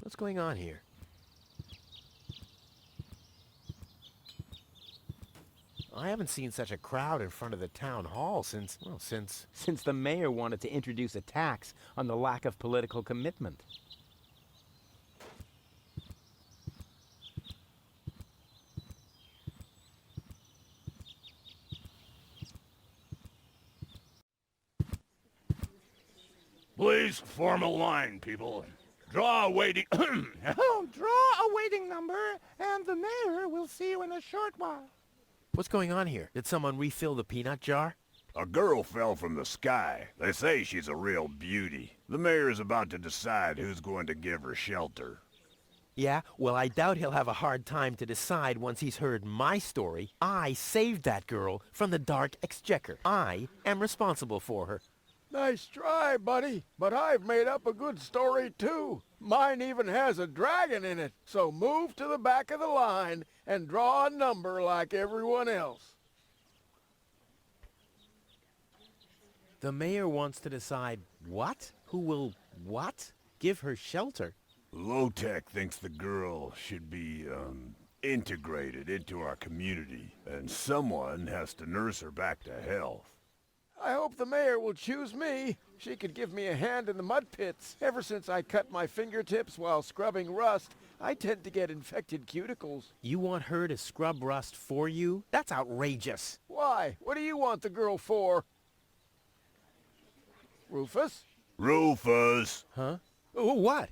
What's going on here? I haven't seen such a crowd in front of the town hall since Since the mayor wanted to introduce a tax on the lack of political commitment. Please form a line, people. Draw a waiting... Draw a waiting number, and the mayor will see you in a short while. What's going on here? Did someone refill the peanut jar? A girl fell from the sky. They say she's a real beauty. The mayor's about to decide who's going to give her shelter. Yeah, well, I doubt he'll have a hard time to decide once he's heard my story. I saved that girl from the dark exchequer. I am responsible for her. Nice try, buddy, but I've made up a good story too. Mine even has a dragon in it, so move to the back of the line and draw a number like everyone else. The mayor wants to decide what? Who will what? Give her shelter? Low-Tech thinks the girl should be, integrated into our community, and someone has to nurse her back to health. I hope the mayor will choose me. She could give me a hand in the mud pits. Ever since I cut my fingertips while scrubbing rust, I tend to get infected cuticles. You want her to scrub rust for you? That's outrageous. Why? What do you want the girl for? Rufus? Rufus! Huh? What?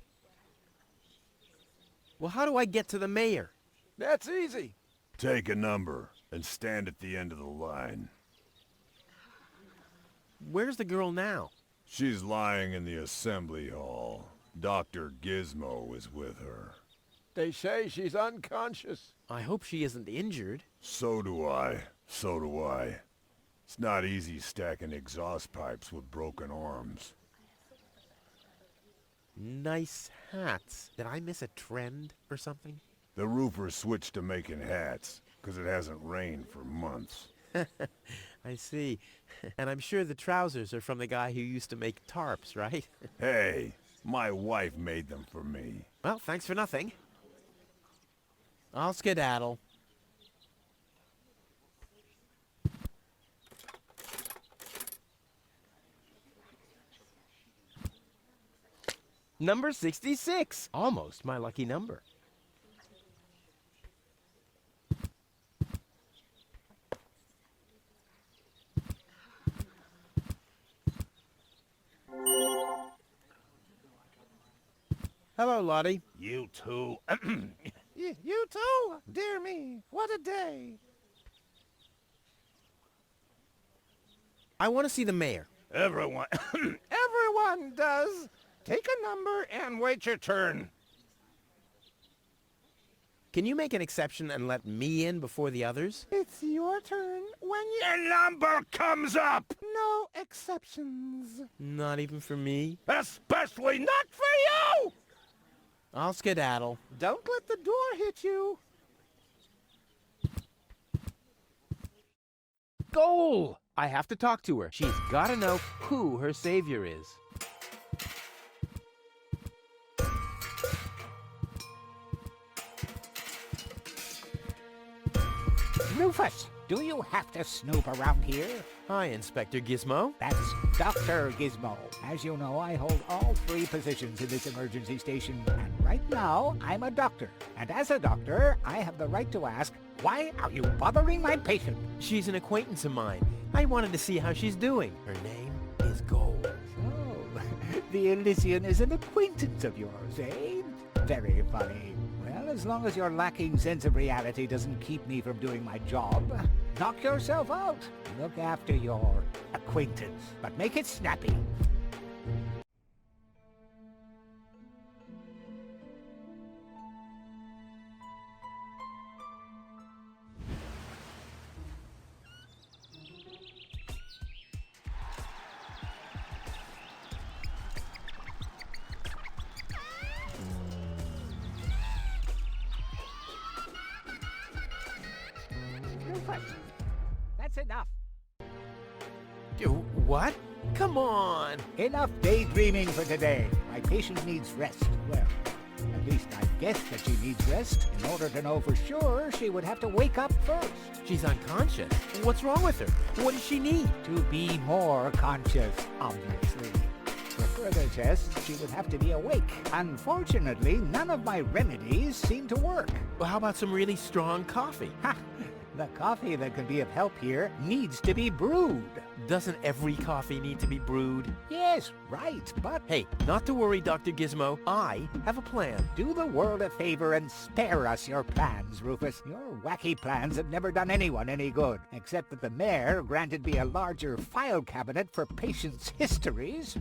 Well, how do I get to the mayor? That's easy. Take a number and stand at the end of the line. Where's the girl now? She's lying in the assembly hall. Dr. Gizmo is with her. They say she's unconscious. I hope she isn't injured. So do I. So do I. It's not easy stacking exhaust pipes with broken arms. Nice hats. Did I miss a trend or something? The roofer switched to making hats, because it hasn't rained for months. I see. And I'm sure the trousers are from the guy who used to make tarps, right? Hey, my wife made them for me. Well, thanks for nothing. I'll skedaddle. Number 66. Almost my lucky number. Hello, Lottie. You too. You too? Dear me, what a day. I want to see the mayor. Everyone. Everyone does. Take a number and wait your turn. Can you make an exception and let me in before the others? It's your turn when you... Your number comes up! No exceptions. Not even for me? Especially not for you! I'll skedaddle. Don't let the door hit you. Goal! I have to talk to her. She's got to know who her savior is. Rufus, do you have to snoop around here? Hi, Inspector Gizmo. That's Dr. Gizmo. As you know, I hold all 3 positions in this emergency station, and right now, I'm a doctor. And as a doctor, I have the right to ask, why are you bothering my patient? She's an acquaintance of mine. I wanted to see how she's doing. Her name is Gold. Oh, the Elysian is an acquaintance of yours, eh? Very funny. Well, as long as your lacking sense of reality doesn't keep me from doing my job, knock yourself out. Look after your acquaintance, but make it snappy. That's enough. What? Come on! Enough daydreaming for today. My patient needs rest. Well, At least I guess that she needs rest. In order to know for sure, she would have to wake up first. She's unconscious. What's wrong with her? What does she need? To be more conscious, obviously. For further tests, she would have to be awake. Unfortunately, none of my remedies seem to work. Well, how about some really strong coffee? Ha! The coffee that can be of help here needs to be brewed. Doesn't every coffee need to be brewed? Yes, right, but Hey, not to worry, Dr. Gizmo. I have a plan. do the world a favor and spare us your plans, Rufus. Your wacky plans have never done anyone any good, except that the mayor granted me a larger file cabinet for patients' histories.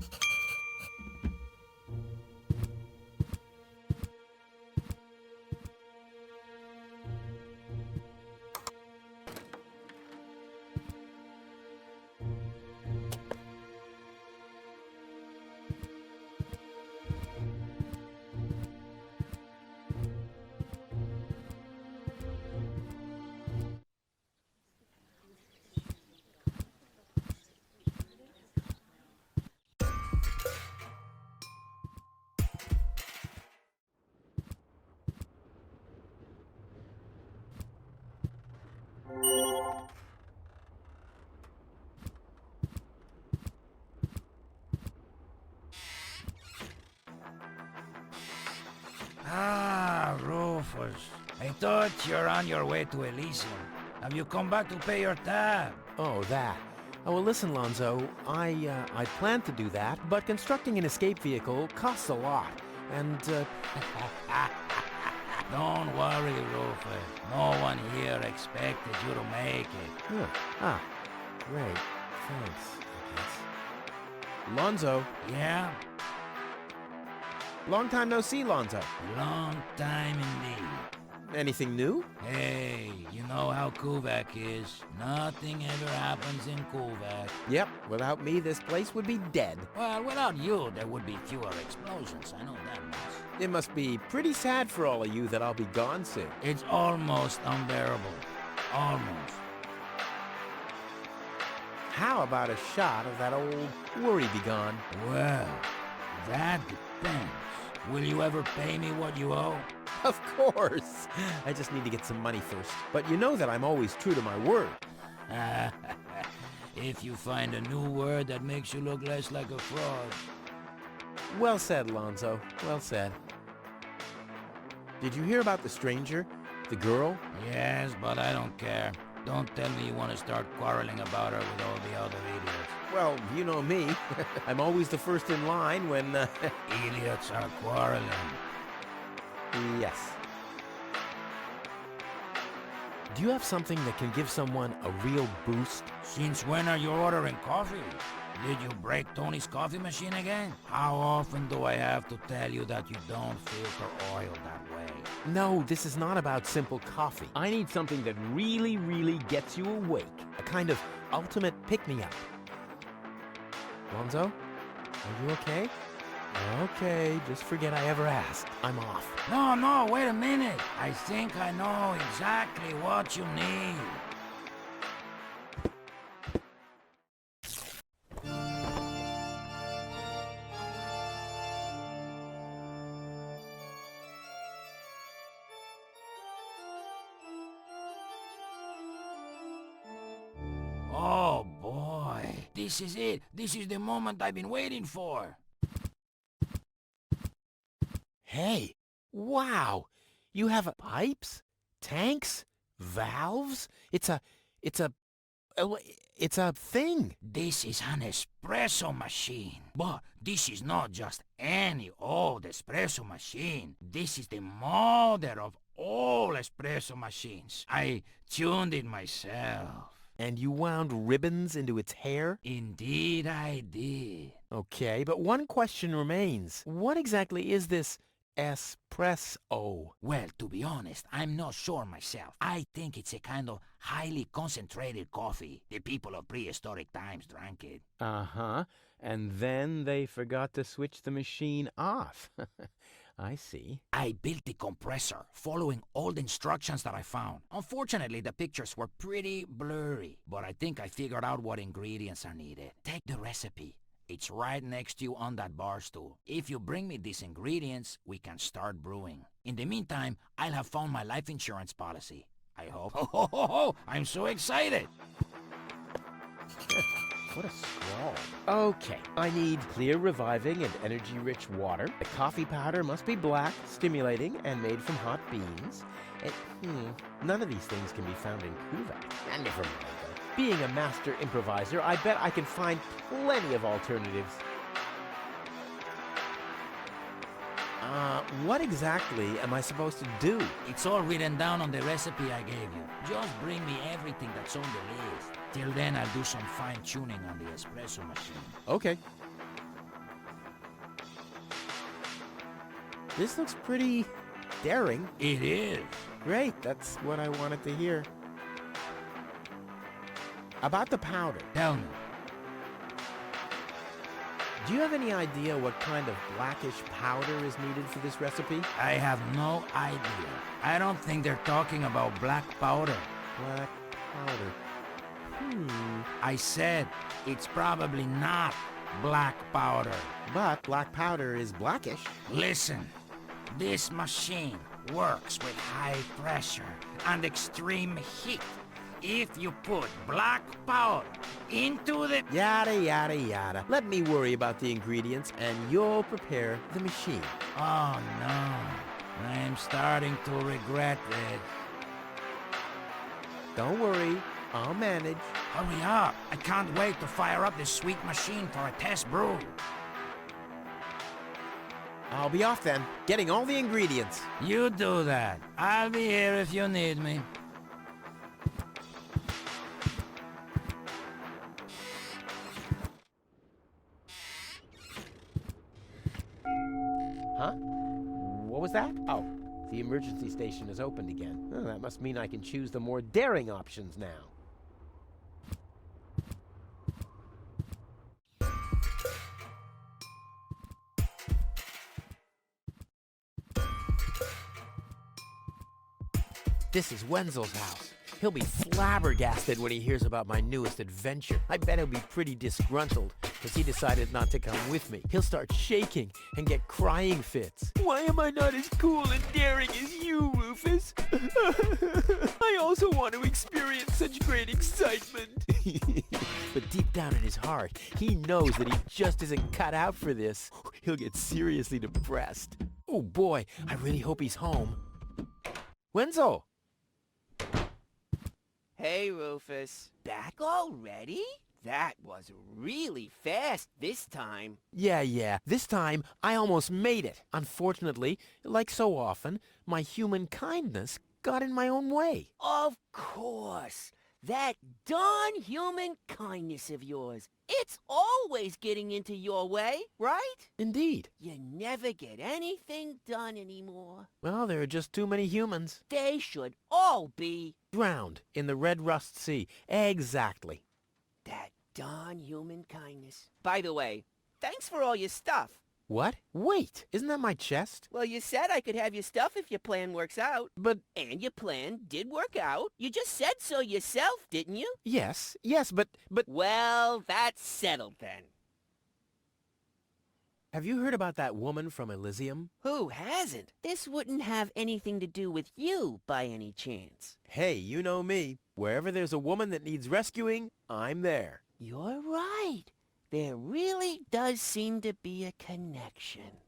Ah, Rufus. I thought you're on your way to Elysium. Have you come back to pay your tab? Oh, that. Oh, well, listen, Lonzo. I planned to do that, but constructing an escape vehicle costs a lot. And, Don't worry, Rufus. No one here expected you to make it. Great. Thanks, I guess. Lonzo. Yeah? Long time no see, Lonzo. Long time indeed. Anything new? Hey, you know how Kuvaq is. Nothing ever happens in Kuvaq. Yep. Without me, this place would be dead. Well, without you, there would be fewer explosions. I know that much. It must be pretty sad for all of you that I'll be gone soon. It's almost unbearable. Almost. How about a shot of that old worry be gone? Well, that depends. Will you ever pay me what you owe? Of course. I just need to get some money first. But you know that I'm always true to my word. If you find a new word that makes you look less like a fraud. Well said, Lonzo. Well said. Did you hear about the stranger? The girl? Yes, but I don't care. Don't tell me you want to start quarreling about her with all the other idiots. Well, you know me. I'm always the first in line when, Idiots are quarreling. Yes. Do you have something that can give someone a real boost? Since when are you ordering coffee? Did you break Tony's coffee machine again? How often do I have to tell you that you don't filter oil that way? No, this is not about simple coffee. I need something that really, really gets you awake. A kind of ultimate pick-me-up. Lonzo, are you okay? Okay, just forget I ever asked. I'm off. No, wait a minute. I think I know exactly what you need. Oh boy, this is it. This is the moment I've been waiting for. Hey, wow! You have pipes, tanks, valves. It's a thing. This is an espresso machine. But this is not just any old espresso machine. This is the mother of all espresso machines. I tuned it myself. And you wound ribbons into its hair? Indeed I did. Okay, but one question remains. What exactly is this espresso? Well, to be honest, I'm not sure myself. I think it's a kind of highly concentrated coffee. The people of prehistoric times drank it. Uh-huh. And then they forgot to switch the machine off. I see. I built the compressor, following all the instructions that I found. Unfortunately, the pictures were pretty blurry, but I think I figured out what ingredients are needed. Take the recipe. It's right next to you on that bar stool. If you bring me these ingredients, we can start brewing. In the meantime, I'll have found my life insurance policy. I hope. Oh, I'm so excited! What a scrawl. Okay, I need clear, reviving, and energy-rich water. The coffee powder must be black, stimulating, and made from hot beans. And, none of these things can be found in Kuvaq. Never mind, though. Being a master improviser, I bet I can find plenty of alternatives. What exactly am I supposed to do? It's all written down on the recipe I gave you. Just bring me everything that's on the list. Till then, I'll do some fine-tuning on the espresso machine. Okay. This looks pretty daring. It is. Great, that's what I wanted to hear. About the powder. Tell me. Do you have any idea what kind of blackish powder is needed for this recipe? I have no idea. I don't think they're talking about black powder. Black powder. I said it's probably not black powder. But black powder is blackish. Listen, this machine works with high pressure and extreme heat. If you put black powder into the... Yada, yada, yada. Let me worry about the ingredients and you'll prepare the machine. Oh no, I'm starting to regret it. Don't worry, I'll manage. Hurry up, I can't wait to fire up this sweet machine for a test brew. I'll be off then, getting all the ingredients. You do that. I'll be here if you need me. Huh? What was that? Oh, the emergency station is opened again. Oh, that must mean I can choose the more daring options now. This is Wenzel's house. He'll be flabbergasted when he hears about my newest adventure. I bet he'll be pretty disgruntled, because he decided not to come with me. He'll start shaking and get crying fits. Why am I not as cool and daring as you, Rufus? I also want to experience such great excitement. But deep down in his heart, he knows that he just isn't cut out for this. He'll get seriously depressed. Oh boy, I really hope he's home. Wenzel! Hey, Rufus. Back already? That was really fast this time. Yeah. This time, I almost made it. Unfortunately, like so often, my human kindness got in my own way. Of course. That darn human kindness of yours. It's always getting into your way, right? Indeed. You never get anything done anymore. Well, there are just too many humans. They should all be... drowned in the Red Rust Sea. Exactly. That darn human kindness. By the way, thanks for all your stuff. What? Wait, isn't that my chest? Well, you said I could have your stuff if your plan works out. But... And your plan did work out. You just said so yourself, didn't you? Yes, but... Well, that's settled then. Have you heard about that woman from Elysium? Who hasn't? This wouldn't have anything to do with you, by any chance. Hey, you know me. Wherever there's a woman that needs rescuing, I'm there. You're right. There really does seem to be a connection.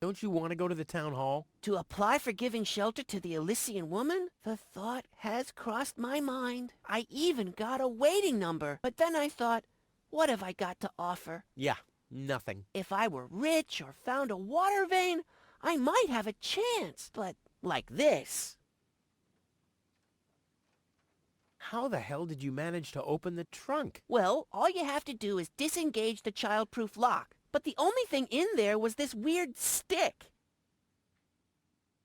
Don't you want to go to the town hall? To apply for giving shelter to the Elysian woman? The thought has crossed my mind. I even got a waiting number. But then I thought, what have I got to offer? Yeah, nothing. If I were rich or found a water vein, I might have a chance. But like this. How the hell did you manage to open the trunk? Well, all you have to do is disengage the child-proof lock. But the only thing in there was this weird stick.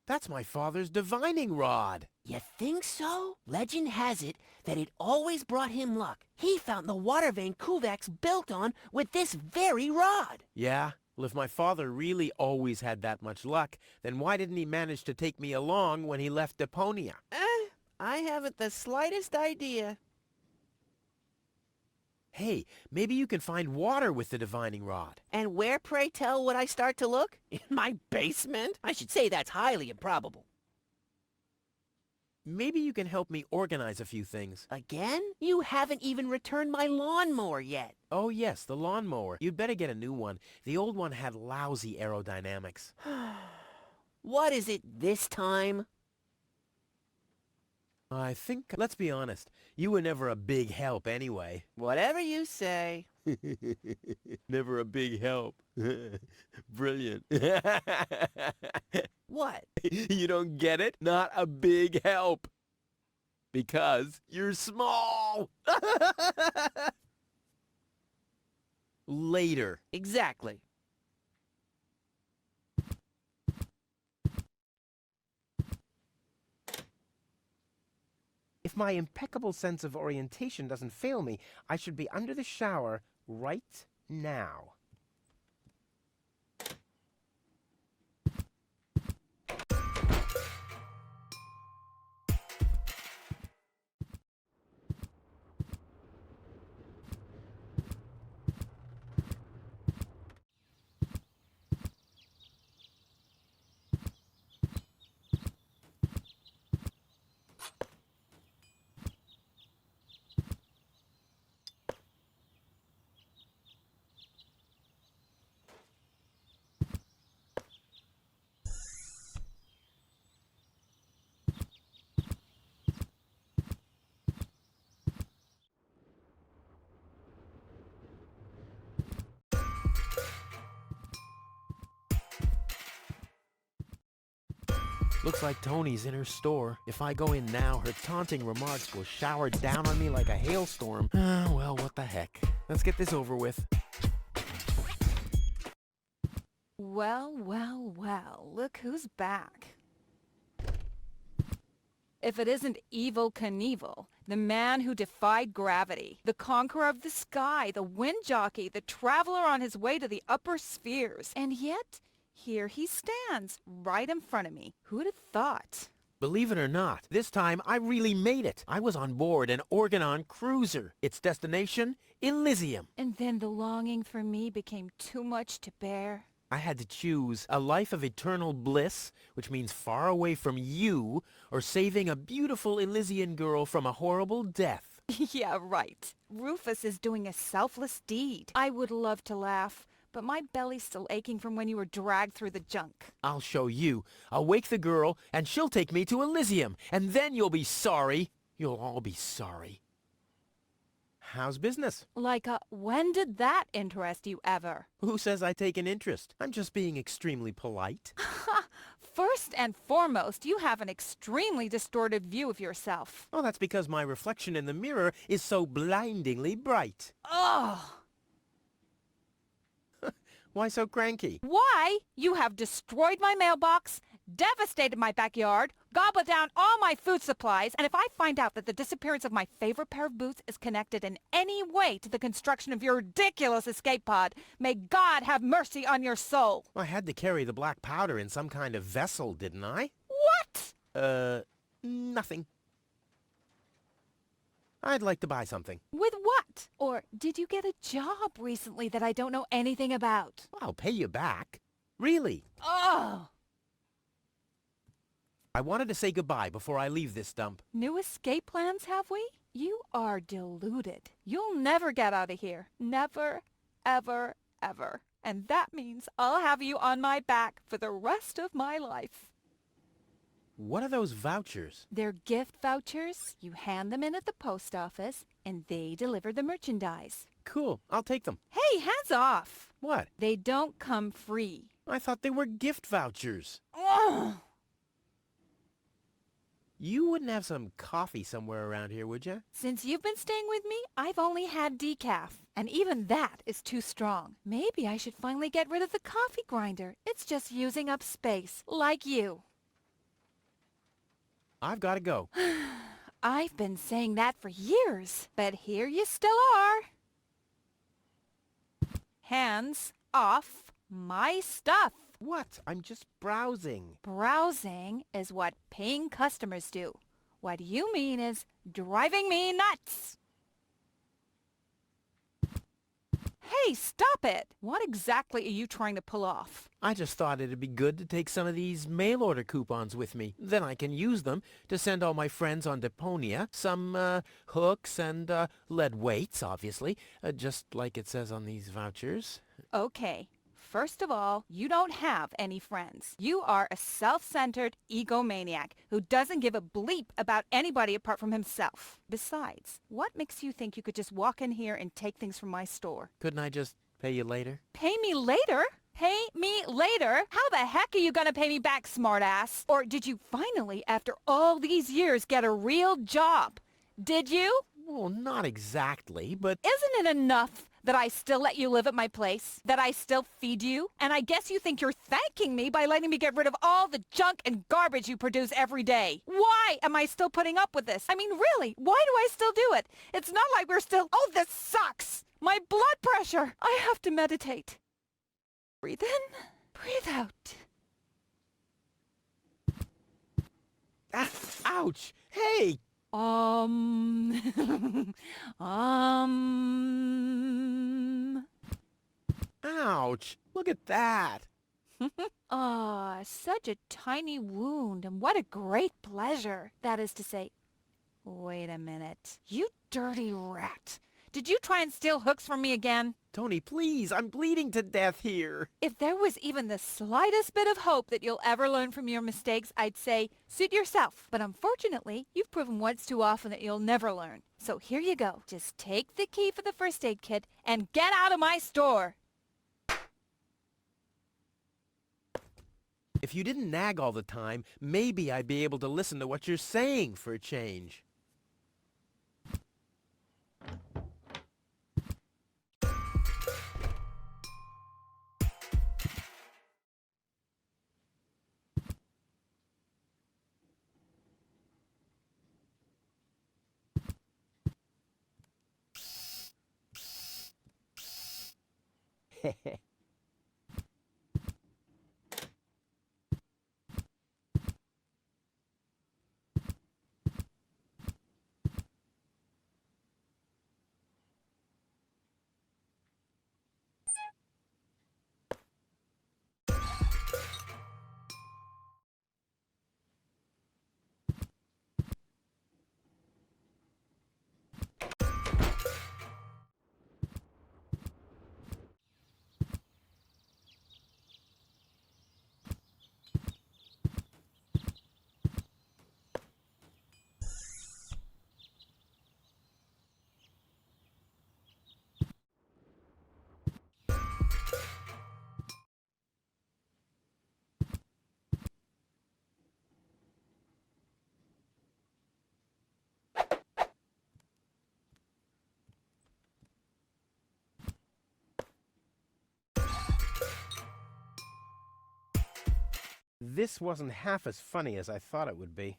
That's my father's divining rod. You think so? Legend has it that it always brought him luck. He found the water vein Kuvaq's built on with this very rod. Yeah? Well, if my father really always had that much luck, then why didn't he manage to take me along when he left Deponia? I haven't the slightest idea. Hey, maybe you can find water with the divining rod. And where, pray tell, would I start to look? In my basement? I should say that's highly improbable. Maybe you can help me organize a few things. Again? You haven't even returned my lawnmower yet. Oh yes, the lawnmower. You'd better get a new one. The old one had lousy aerodynamics. What is it this time? I think, let's be honest, you were never a big help anyway. Whatever you say. Never a big help. Brilliant. What? You don't get it? Not a big help. Because you're small. Later. Exactly. If my impeccable sense of orientation doesn't fail me, I should be under the shower right now. Looks like Tony's in her store. If I go in now, her taunting remarks will shower down on me like a hailstorm. Well, what the heck. Let's get this over with. Well, well, well, look who's back. If it isn't Evel Knievel, the man who defied gravity, the conqueror of the sky, the wind jockey, the traveler on his way to the upper spheres, and yet here he stands, right in front of me. Who'd have thought? Believe it or not, this time I really made it. I was on board an Organon cruiser. Its destination, Elysium. And then the longing for me became too much to bear. I had to choose a life of eternal bliss, which means far away from you, or saving a beautiful Elysian girl from a horrible death. Yeah, right. Rufus is doing a selfless deed. I would love to laugh, but my belly's still aching from when you were dragged through the junk. I'll show you. I'll wake the girl, and she'll take me to Elysium, and then you'll be sorry. You'll all be sorry. How's business? Like, when did that interest you ever? Who says I take an interest? I'm just being extremely polite. First and foremost, you have an extremely distorted view of yourself. Oh, that's because my reflection in the mirror is so blindingly bright. Ugh! Why so cranky? Why? You have destroyed my mailbox, devastated my backyard, gobbled down all my food supplies, and if I find out that the disappearance of my favorite pair of boots is connected in any way to the construction of your ridiculous escape pod, may God have mercy on your soul. I had to carry the black powder in some kind of vessel, didn't I? What? Nothing. I'd like to buy something. With what? Or did you get a job recently that I don't know anything about? I'll pay you back. Really. Ugh! I wanted to say goodbye before I leave this dump. New escape plans, have we? You are deluded. You'll never get out of here. Never, ever, ever. And that means I'll have you on my back for the rest of my life. What are those vouchers? They're gift vouchers. You hand them in at the post office, and they deliver the merchandise. Cool. I'll take them. Hey, hands off! What? They don't come free. I thought they were gift vouchers. Ugh! You wouldn't have some coffee somewhere around here, would you? Since you've been staying with me, I've only had decaf. And even that is too strong. Maybe I should finally get rid of the coffee grinder. It's just using up space, like you. I've got to go. I've been saying that for years, but here you still are. Hands off my stuff. What? I'm just browsing. Browsing is what paying customers do. What you mean is driving me nuts. Hey, stop it! What exactly are you trying to pull off? I just thought it'd be good to take some of these mail order coupons with me. Then I can use them to send all my friends on Deponia some hooks and lead weights, obviously, just like it says on these vouchers. Okay. First of all, you don't have any friends. You are a self-centered egomaniac who doesn't give a bleep about anybody apart from himself. Besides, what makes you think you could just walk in here and take things from my store? Couldn't I just pay you later? Pay me later? Pay me later? How the heck are you gonna pay me back, smartass? Or did you finally, after all these years, get a real job? Did you? Well, not exactly, but... Isn't it enough that I still let you live at my place? That I still feed you? And I guess you think you're thanking me by letting me get rid of all the junk and garbage you produce every day. Why am I still putting up with this? I mean, really, why do I still do it? It's not like we're still... Oh, this sucks! My blood pressure! I have to meditate. Breathe in, breathe out. Ah, ouch! Hey! Ouch! Look at that! Ah, such a tiny wound, and what a great pleasure. That is to say, wait a minute. You dirty rat. Did you try and steal hooks from me again? Tony, please, I'm bleeding to death here. If there was even the slightest bit of hope that you'll ever learn from your mistakes, I'd say, suit yourself. But unfortunately, you've proven once too often that you'll never learn. So here you go. Just take the key for the first aid kit and get out of my store. If you didn't nag all the time, maybe I'd be able to listen to what you're saying for a change. This wasn't half as funny as I thought it would be.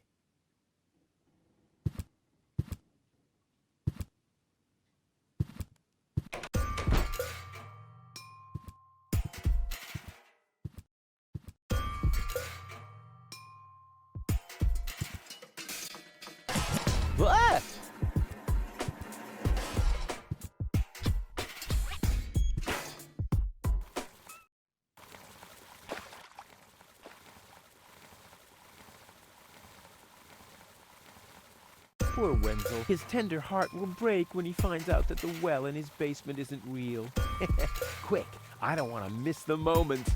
Ah! Poor Wenzel. His tender heart will break when he finds out that the well in his basement isn't real. Quick, I don't want to miss the moment.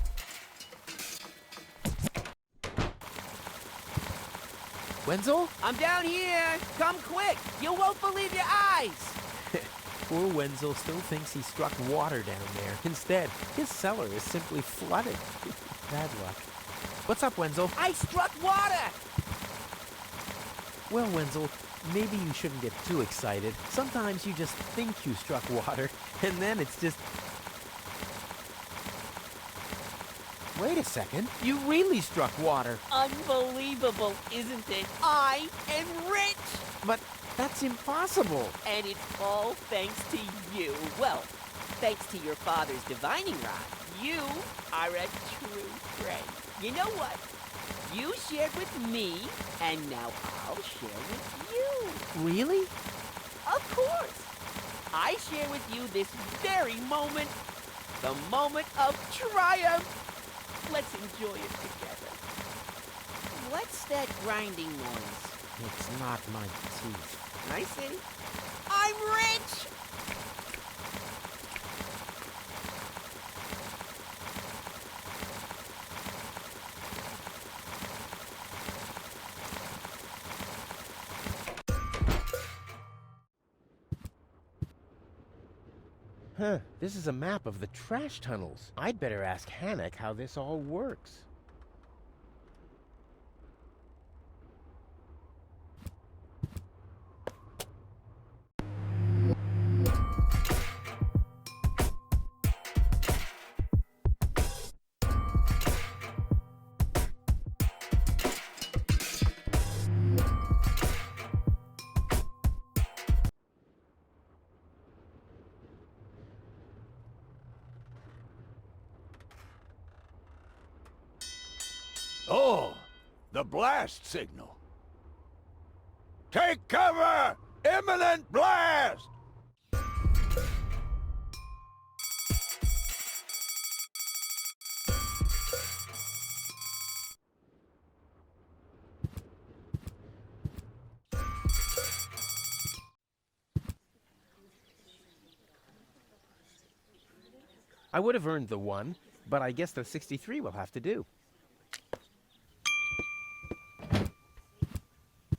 Wenzel? I'm down here! Come quick! You won't believe your eyes! Poor Wenzel still thinks he struck water down there. Instead, his cellar is simply flooded. Bad luck. What's up, Wenzel? I struck water! Well, Wenzel, maybe you shouldn't get too excited. Sometimes you just think you struck water, and then it's just... Wait a second. You really struck water. Unbelievable, isn't it? I am rich! But that's impossible. And it's all thanks to you. Well, thanks to your father's divining rod. You are a true friend. You know what? You shared with me, and now I'll share with you. Really? Of course. I I share with you this very moment, the moment of triumph. Let's enjoy it together. What's that grinding noise? It's not my teeth. I see. I'm rich! Huh, this is a map of the trash tunnels. I'd better ask Hannock how this all works. Oh, the blast signal. Take cover! Imminent blast! I would have earned the 1, but I guess the 63 will have to do.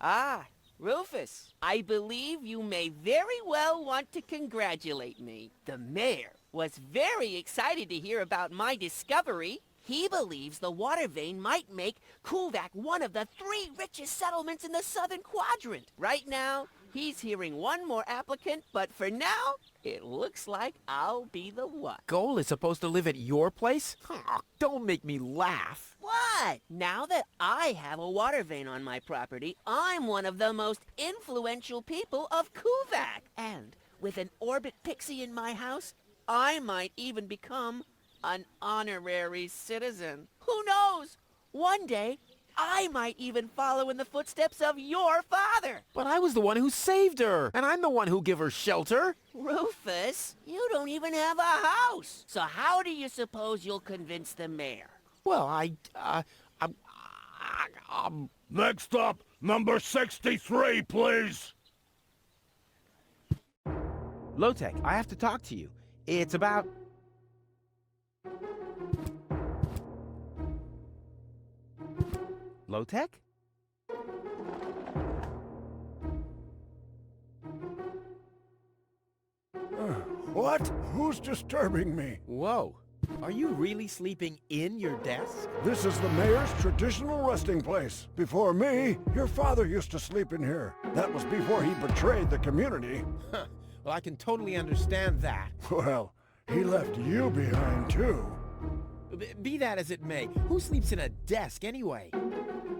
Ah, Rufus, I believe you may very well want to congratulate me. The mayor was very excited to hear about my discovery. He believes the water vein might make Kuvaq one of the 3 richest settlements in the southern quadrant. Right now, he's hearing one more applicant, but for now, it looks like I'll be the one. Goal is supposed to live at your place? Oh, don't make me laugh. What? Now that I have a water vein on my property, I'm one of the most influential people of Kuvaq. And with an orbit pixie in my house, I might even become an honorary citizen. Who knows? One day, I might even follow in the footsteps of your father. But I was the one who saved her, and I'm the one who gave her shelter. Rufus, you don't even have a house. So how do you suppose you'll convince the mayor? Well, Next up, number 63, please. Low-Tech, I have to talk to you. It's about... Low-Tech? What? Who's disturbing me? Whoa. Are you really sleeping in your desk? This is the mayor's traditional resting place. Before me, your father used to sleep in here. That was before he betrayed the community. Huh. Well, I can totally understand that. Well, he left you behind, too. Be that as it may, who sleeps in a desk anyway?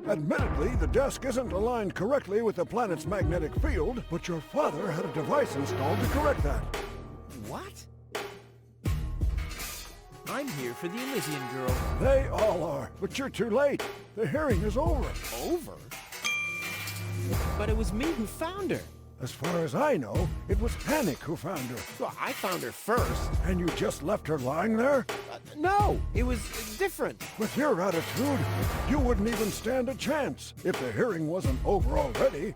Admittedly, the desk isn't aligned correctly with the planet's magnetic field, but your father had a device installed to correct that. What? I'm here for the Elysian girl. They all are, but you're too late. The hearing is over. Over? But it was me who found her. As far as I know, it was Hannock who found her. Well, I found her first. And you just left her lying there? No, it was different. With your attitude, you wouldn't even stand a chance if the hearing wasn't over already.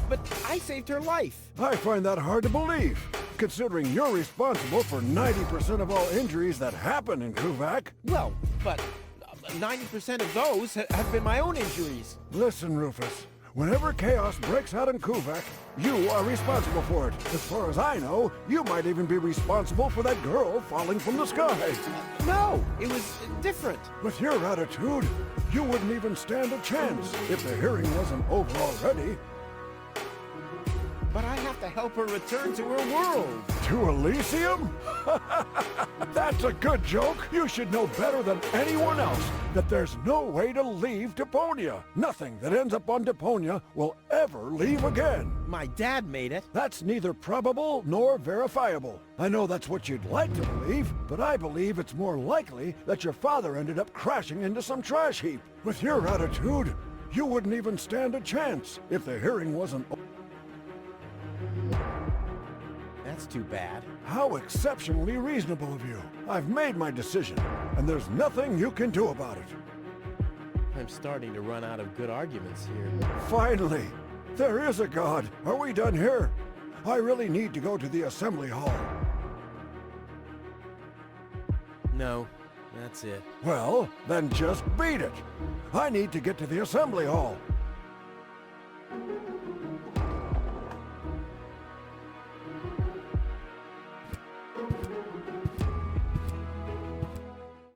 But I saved her life. I find that hard to believe, considering you're responsible for 90% of all injuries that happen in Kuvaq. Well, but 90% of those have been my own injuries. Listen, Rufus. Whenever chaos breaks out in Kuvaq, you are responsible for it. As far as I know, you might even be responsible for that girl falling from the sky. No, it was different. With your attitude, you wouldn't even stand a chance if the hearing wasn't over already. But I have to help her return to her world. To Elysium? That's a good joke. You should know better than anyone else that there's no way to leave Deponia. Nothing that ends up on Deponia will ever leave again. My dad made it. That's neither probable nor verifiable. I know that's what you'd like to believe, but I believe it's more likely that your father ended up crashing into some trash heap. With your attitude, you wouldn't even stand a chance if the hearing wasn't... That's too bad. How exceptionally reasonable of you. I've made my decision, and there's nothing you can do about it. I'm starting to run out of good arguments here. Finally! There is a God! Are we done here? I really need to go to the assembly hall. No, that's it. Well, then just beat it! I need to get to the assembly hall.